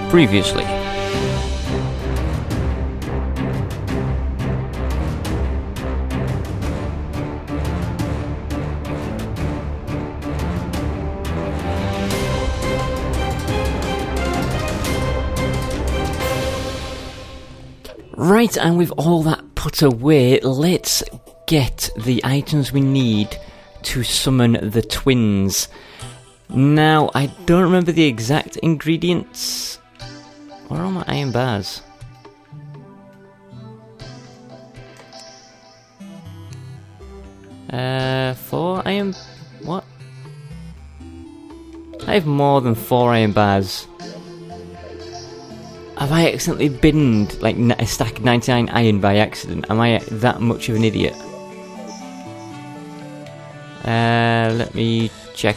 Previously. Right, and with all that put away, let's get the items we need to summon the twins. Now, I don't remember the exact ingredients. Where are my iron bars? Four iron... what? I have more than 4 iron bars. Have I accidentally binned like a stack of 99 iron by accident? Am I that much of an idiot? Let me check.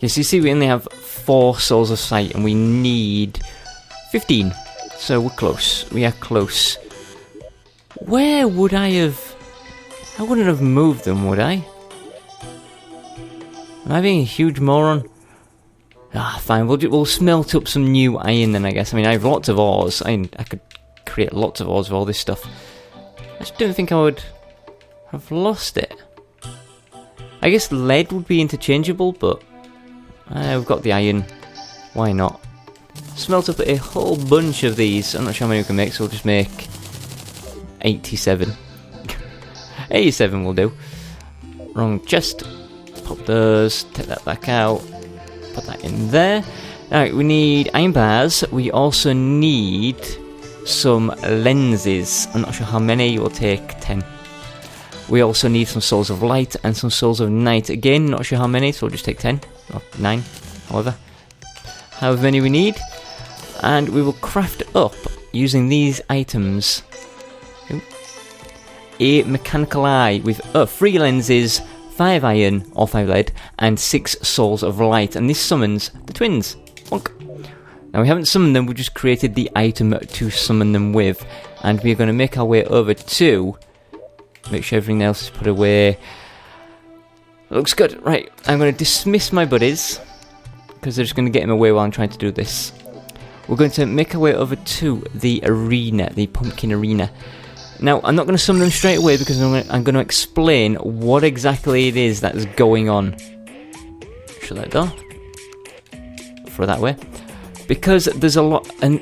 Yes, you see we only have 4 souls of sight and we need 15. So we're close. We are close. Where would I have... I wouldn't have moved them, would I? Am I being a huge moron? Ah, fine. We'll smelt up some new iron then, I guess. I mean, I have lots of ores. I could create lots of ores with all this stuff. I just don't think I would have lost it. I guess lead would be interchangeable, but we've got the iron. Why not? Smelt up a whole bunch of these. I'm not sure how many we can make, so we'll just make 87. 87 will do. Wrong chest. Pop those. Take that back out. Put that in there. Alright, we need iron bars. We also need some lenses. I'm not sure how many. We'll take 10. We also need some souls of light and some souls of night. Again, not sure how many, so we'll just take 10. Or 9, however many we need. And we will craft up, using these items, a mechanical eye with 3 lenses, 5 iron or 5 lead, and 6 souls of light. And this summons the twins. Bonk. Now we haven't summoned them, we just created the item to summon them with. And we're going to make our way over to... make sure everything else is put away. Looks good. Right, I'm going to dismiss my buddies, because they're just going to get in my way while I'm trying to do this. We're going to make our way over to the arena, the pumpkin arena. Now, I'm not going to summon them straight away, because I'm going to explain what exactly it is that's going on. Shut that door. Throw that way. Because there's a lot... and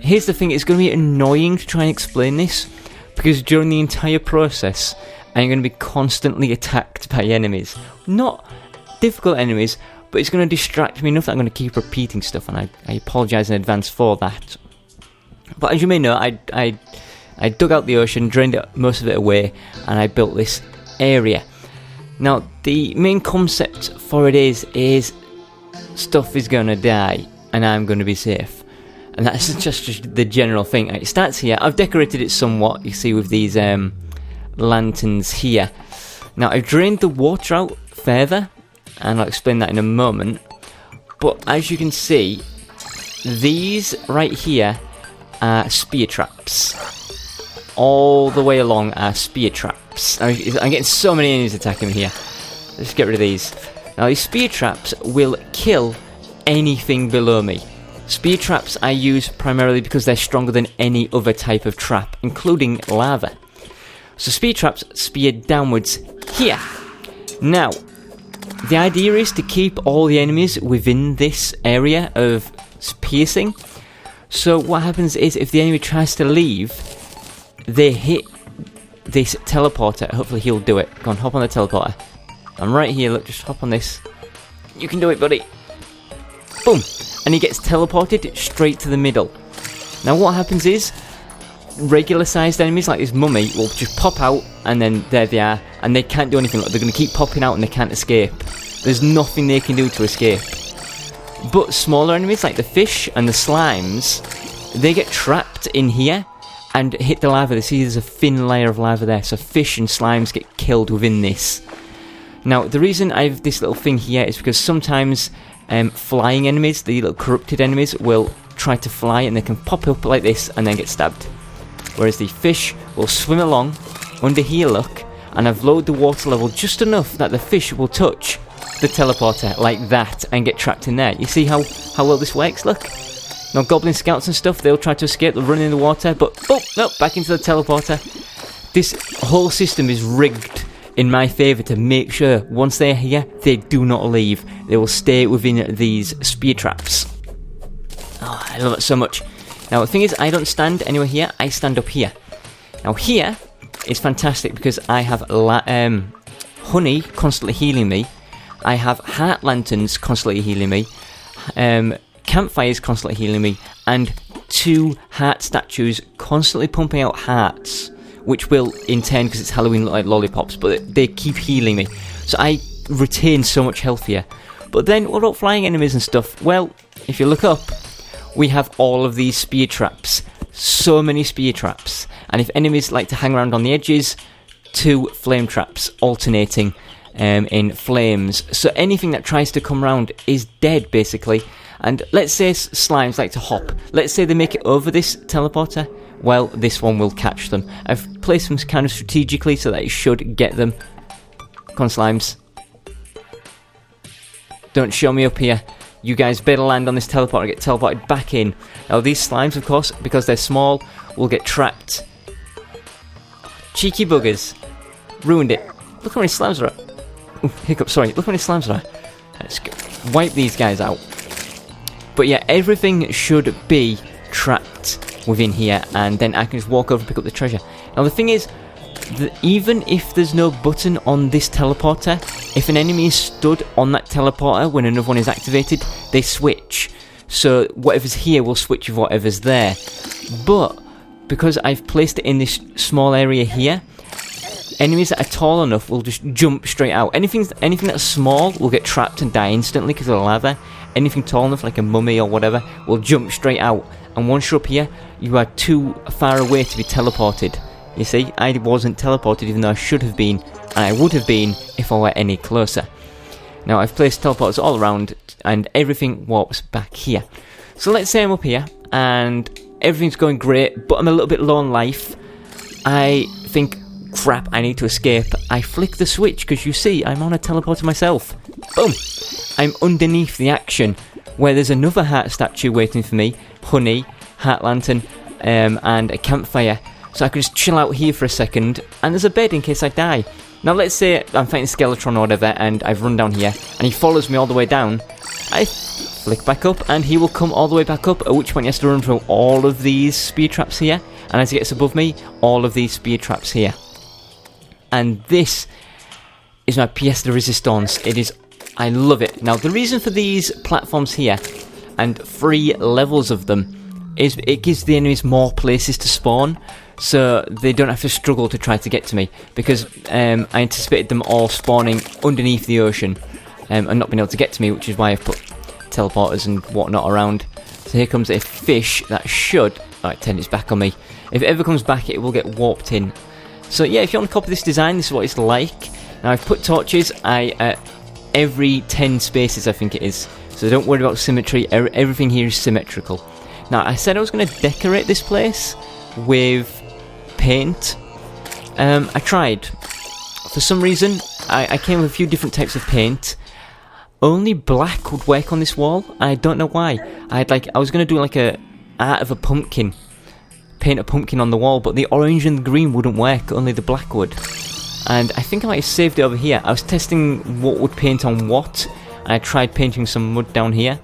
here's the thing, it's going to be annoying to try and explain this, because during the entire process, I'm going to be constantly attacked by enemies. Not difficult enemies, but it's going to distract me enough that I'm going to keep repeating stuff, and I apologise in advance for that. But as you may know, I dug out the ocean, drained most of it away, and I built this area. Now, the main concept for it is stuff is going to die, and I'm going to be safe. And that's just the general thing. It starts here. I've decorated it somewhat, you see, with these lanterns here. Now, I've drained the water out further, and I'll explain that in a moment. But as you can see, these right here are spear traps. All the way along are spear traps. I'm getting so many enemies attacking me here. Let's get rid of these. Now, these spear traps will kill anything below me. Spear traps I use primarily because they're stronger than any other type of trap, including lava. So spear traps spear downwards here. Now, the idea is to keep all the enemies within this area of piercing. So what happens is, if the enemy tries to leave, they hit this teleporter. Hopefully he'll do it. Go on, hop on the teleporter. I'm right here, look, just hop on this. You can do it, buddy. Boom! And he gets teleported straight to the middle. Now what happens is, regular sized enemies like this mummy will just pop out, and then there they are, and they can't do anything. They're going to keep popping out and they can't escape. There's nothing they can do to escape. But smaller enemies like the fish and the slimes, they get trapped in here and hit the lava. They see there's a thin layer of lava there, so fish and slimes get killed within this. Now the reason I have this little thing here is because sometimes flying enemies, the little corrupted enemies, will try to fly and they can pop up like this and then get stabbed. Whereas the fish will swim along under here, look, and I've lowered the water level just enough that the fish will touch the teleporter like that and get trapped in there. You see how well this works? Look. Now, goblin scouts and stuff, they'll try to escape, they'll run in the water, but, oh, no, back into the teleporter. This whole system is rigged in my favour to make sure, once they're here, they do not leave. They will stay within these spear traps. Oh, I love it so much. Now, the thing is, I don't stand anywhere here, I stand up here. Now, here is fantastic because I have honey constantly healing me. I have heart lanterns constantly healing me. Campfires constantly healing me, and 2 heart statues constantly pumping out hearts, which will in turn, because it's Halloween, look like lollipops, but they keep healing me, so I retain so much health here. But then what about flying enemies and stuff? Well, if you look up, we have all of these spear traps, so many spear traps, and if enemies like to hang around on the edges, 2 flame traps alternating in flames, so anything that tries to come around is dead basically. And let's say slimes like to hop. Let's say they make it over this teleporter. Well, this one will catch them. I've placed them kind of strategically so that it should get them. Come on, slimes. Don't show me up here. You guys better land on this teleporter and get teleported back in. Now, these slimes, of course, because they're small, will get trapped. Cheeky buggers. Ruined it. Look how many slimes there are. Ooh, hiccup, sorry. Look how many slimes there are. Let's go. Wipe these guys out. But yeah, everything should be trapped within here, and then I can just walk over and pick up the treasure. Now the thing is, that even if there's no button on this teleporter, if an enemy is stood on that teleporter when another one is activated, they switch. So whatever's here will switch with whatever's there. But because I've placed it in this small area here, enemies that are tall enough will just jump straight out. Anything that's small will get trapped and die instantly because of the lava. Anything tall enough, like a mummy or whatever, will jump straight out. And once you're up here, you are too far away to be teleported. You see, I wasn't teleported even though I should have been, and I would have been if I were any closer. Now, I've placed teleporters all around, and everything warps back here. So let's say I'm up here, and everything's going great, but I'm a little bit low on life. I think, crap, I need to escape. I flick the switch, because you see, I'm on a teleporter myself. Boom! I'm underneath the action, where there's another heart statue waiting for me, honey, heart lantern, and a campfire. So I can just chill out here for a second, and there's a bed in case I die. Now let's say I'm fighting Skeletron or whatever, and I've run down here, and he follows me all the way down. I flick back up, and he will come all the way back up, at which point he has to run through all of these spear traps here, and as he gets above me, all of these spear traps here. And this is my pièce de résistance. It is, I love it. Now the reason for these platforms here, and 3 levels of them, is it gives the enemies more places to spawn, so they don't have to struggle to try to get to me, because I anticipated them all spawning underneath the ocean and not being able to get to me, which is why I've put teleporters and whatnot around. So here comes a fish that should, alright, turn its back on me. If it ever comes back, it will get warped in. So yeah, if you want to copy this design, this is what it's like. Now I've put torches every 10 spaces, I think it is, so don't worry about symmetry. Everything here is symmetrical. Now I said I was going to decorate this place with paint. I tried. For some reason, I came with a few different types of paint. Only black would work on this wall, and I don't know why. I was going to do like a art of a pumpkin. Paint a pumpkin on the wall, but the orange and the green wouldn't work, only the black would. And I think I might have saved it over here. I was testing what would paint on what, and I tried painting some mud down here.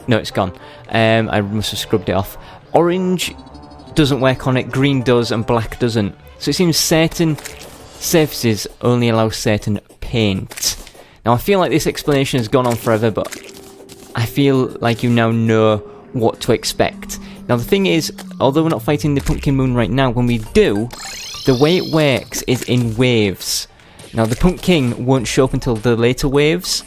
No, it's gone. I must have scrubbed it off. Orange doesn't work on it, green does, and black doesn't. So it seems certain surfaces only allow certain paint. Now I feel like this explanation has gone on forever, but I feel like you now know what to expect. Now the thing is, although we're not fighting the Pumpkin Moon right now, when we do, the way it works is in waves. Now the Pumpkin won't show up until the later waves,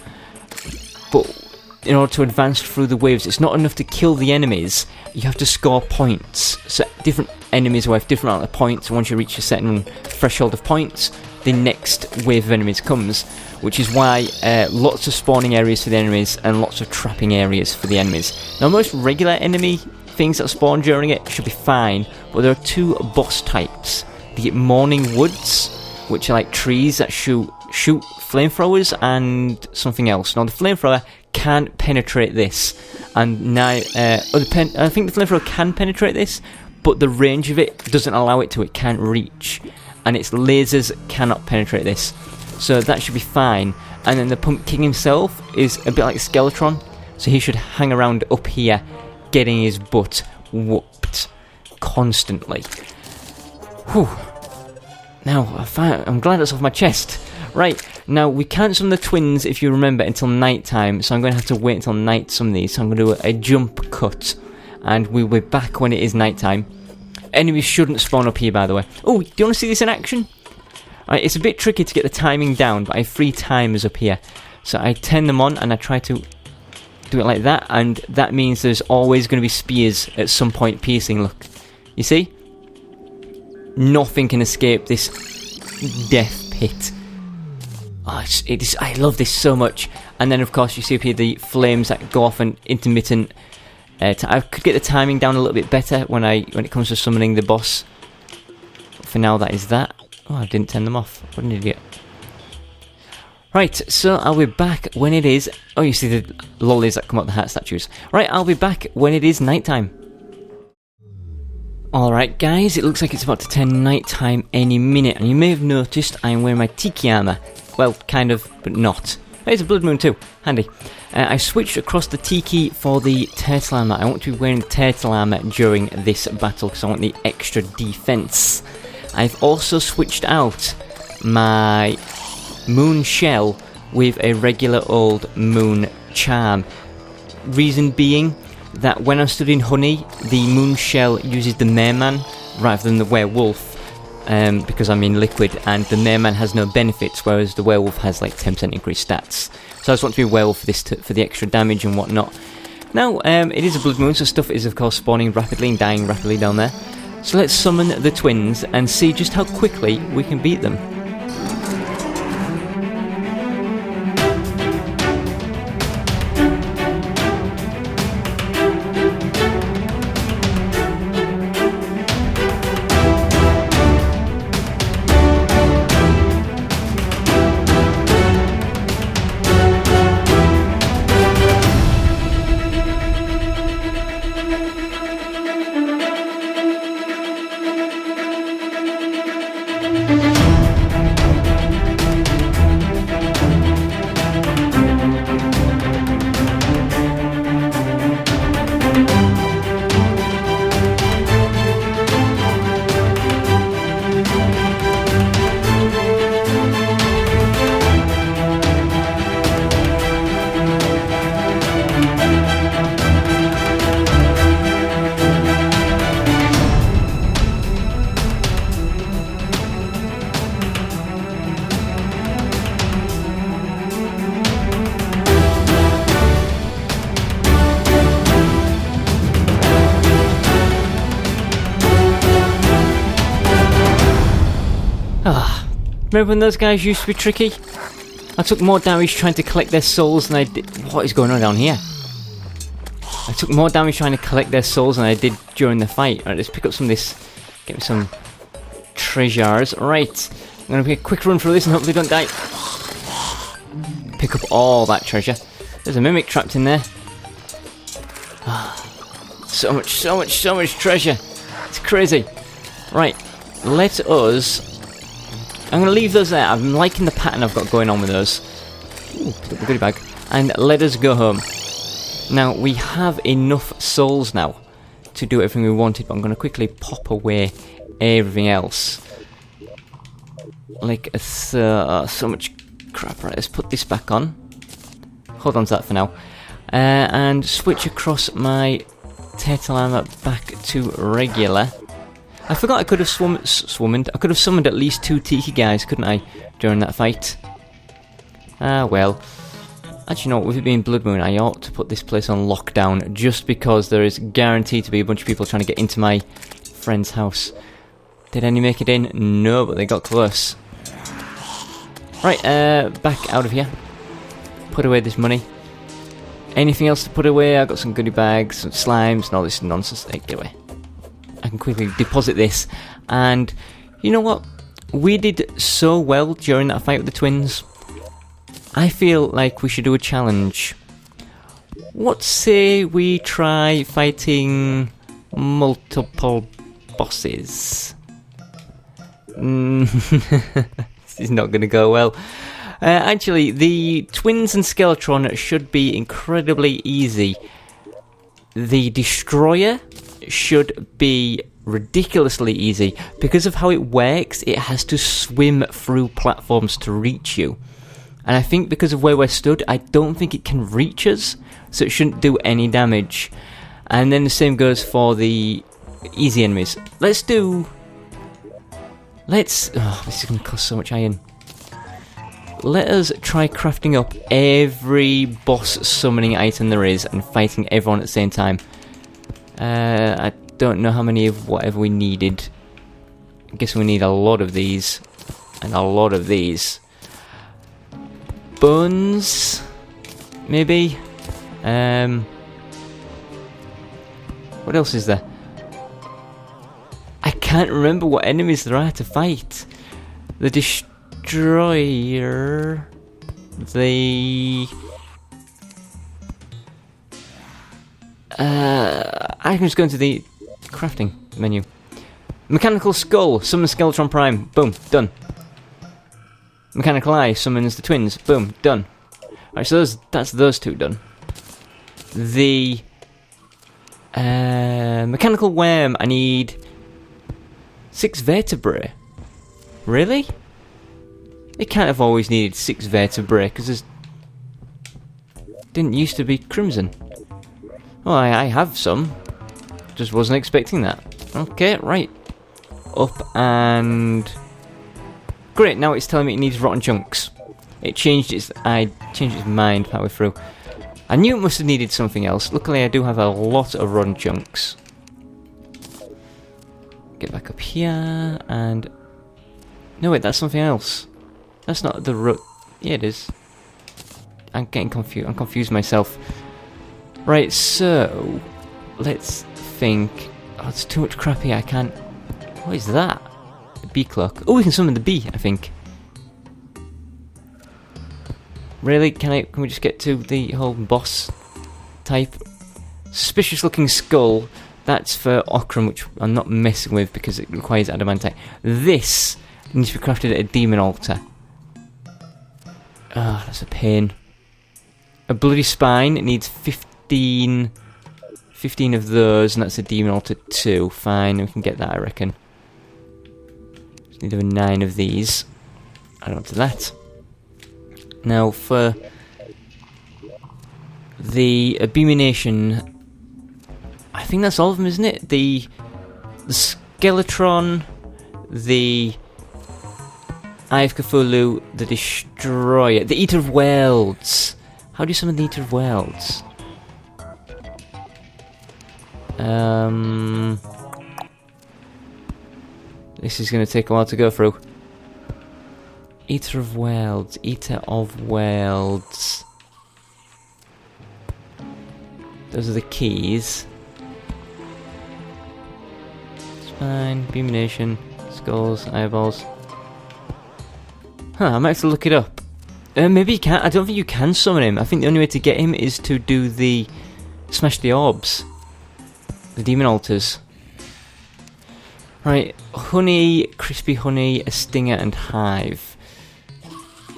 but in order to advance through the waves, it's not enough to kill the enemies, you have to score points. So different enemies will have different amount of points, and once you reach a certain threshold of points, the next wave of enemies comes, which is why lots of spawning areas for the enemies and lots of trapping areas for the enemies. Now most regular enemy things that spawn during it should be fine, but there are 2 boss types. You get Morning Woods, which are like trees that shoot shoot flamethrowers and something else. Now the flamethrower can't penetrate this, and now I think the flamethrower can penetrate this, but the range of it doesn't allow it to. It can't reach, and its lasers cannot penetrate this, so that should be fine. And then the Pumpkin King himself is a bit like Skeletron, so he should hang around up here, getting his butt whooped constantly. Whew. Now, I'm glad that's off my chest. Right, now we can't summon the twins, if you remember, until night time, so I'm going to have to wait until night to summon these. So I'm going to do a jump cut, and we'll be back when it is night time. Enemies shouldn't spawn up here, by the way. Oh, do you want to see this in action? Right, it's a bit tricky to get the timing down, but I have 3 timers up here. So I turn them on, and I try to do it like that, and that means there's always going to be spears at some point piercing. Look, you see? Nothing can escape this death pit. Oh, I love this so much. And then, of course, you see up here the flames that go off and intermittent. I could get the timing down a little bit better when it comes to summoning the boss. For now, that is that. Oh, I didn't turn them off. What an idiot. Right, so I'll be back when it is... Oh, you see the lollies that come up the hat statues. Right, I'll be back when it is nighttime. Alright guys, it looks like it's about to turn nighttime any minute, and you may have noticed I'm wearing my tiki armor. Well, kind of, but not. Hey, it's a blood moon too, handy. I switched across the tiki for the turtle armor. I want to be wearing the turtle armor during this battle because I want the extra defense. I've also switched out my moon shell with a regular old moon charm. Reason being that when I'm studying honey, the moon shell uses the merman rather than the werewolf, because I'm in liquid, and the merman has no benefits, whereas the werewolf has like 10% increased stats. So I just want to be a werewolf for this, for the extra damage and whatnot. Now, it is a blood moon, so stuff is of course spawning rapidly and dying rapidly down there. So let's summon the twins and see just how quickly we can beat them. Remember when those guys used to be tricky? I took more damage trying to collect their souls than I did... What is going on down here? I took more damage trying to collect their souls than I did during the fight. Alright, let's pick up some of this. Get me some treasures. Right, I'm going to make a quick run through this and hopefully don't die. Pick up all that treasure. There's a mimic trapped in there. So much treasure. It's crazy. Right, let us... I'm going to leave those there. I'm liking the pattern I've got going on with those. Ooh, pick up the goodie bag. And let us go home. Now, we have enough souls now to do everything we wanted, but I'm going to quickly pop away everything else. Like, so much crap. Right, let's put this back on. Hold on to that for now. And switch across my turtle armor back to regular. I forgot I could have summoned at least 2 tiki guys, couldn't I, during that fight? Ah, well. Actually, no, with it being Blood Moon, I ought to put this place on lockdown, just because there is guaranteed to be a bunch of people trying to get into my friend's house. Did any make it in? No, but they got close. Right, back out of here. Put away this money. Anything else to put away? I've got some goodie bags, some slimes, and all this nonsense. Hey, get away. I can quickly deposit this, and you know what? We did so well during that fight with the twins. I feel like we should do a challenge. What say we try fighting multiple bosses? This is not going to go well. Actually, the twins and Skeletron should be incredibly easy. The Destroyer should be ridiculously easy. Because of how it works, it has to swim through platforms to reach you. And I think because of where we're stood, I don't think it can reach us, so it shouldn't do any damage. And then the same goes for the easy enemies. Oh, this is going to cost so much iron. Let us try crafting up every boss summoning item there is and fighting everyone at the same time. I don't know how many of whatever we needed. I guess we need a lot of these. And a lot of these. Bones? Maybe? What else is there? I can't remember what enemies there are to fight. The Destroyer... I can just go into the crafting menu. Mechanical Skull, summon Skeletron Prime. Boom, done. Mechanical Eye summons the twins. Boom, done. Alright, so that's those two done. The Mechanical Worm, I need 6 vertebrae. Really? It can't have always needed 6 vertebrae, because there's... didn't used to be Crimson. Well, I have some. Just wasn't expecting that. Okay, right. Up and... Great, now it's telling me it needs rotten chunks. It changed its... I changed its mind partway through. I knew it must have needed something else. Luckily, I do have a lot of rotten chunks. Get back up here, and... No, wait, that's something else. That's not the root. Yeah, it is. I'm getting confused. I'm confused myself. Right, so... Let's think... Oh, it's too much crap here. I can't... What is that? The bee clock. Oh, we can summon the bee, I think. Really? Can we just get to the whole boss type? Suspicious looking skull. That's for Okram, which I'm not messing with because it requires adamantite. This needs to be crafted at a demon altar. Ah, that's a pain. A bloody spine. It needs 15 of those, and that's a demon altar too. Fine, we can get that, I reckon. Just need over 9 of these. Add on to that. Now for the Abomination, I think that's all of them, isn't it? The Skeletron, the Eye of Cthulhu, the Destroyer, the Eater of Worlds. How do you summon the Eater of Worlds? This is going to take a while to go through. Eater of Worlds, Eater of Worlds. Those are the keys. Spine, Abomination, Skulls, Eyeballs. Huh, I might have to look it up. Maybe you can't. I don't think you can summon him. I think the only way to get him is to do the... Smash the orbs. The demon altars. Right, honey, crispy honey, a stinger, and hive.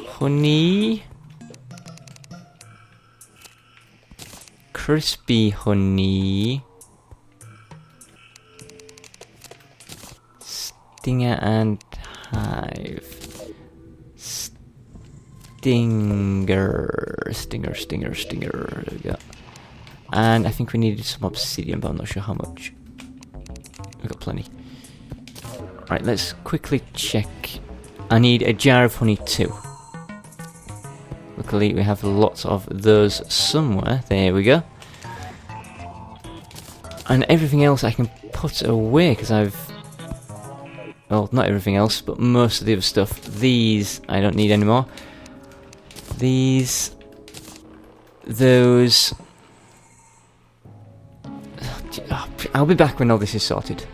Honey... Crispy honey... Stinger and hive. Stinger. There we go. And I think we needed some obsidian, but I'm not sure how much. We've got plenty. Right, let's quickly check. I need a jar of honey too. Luckily, we have lots of those somewhere. There we go. And everything else I can put away, because I've... Well, not everything else, but most of the other stuff. These, I don't need anymore. These... Those... I'll be back when all this is sorted.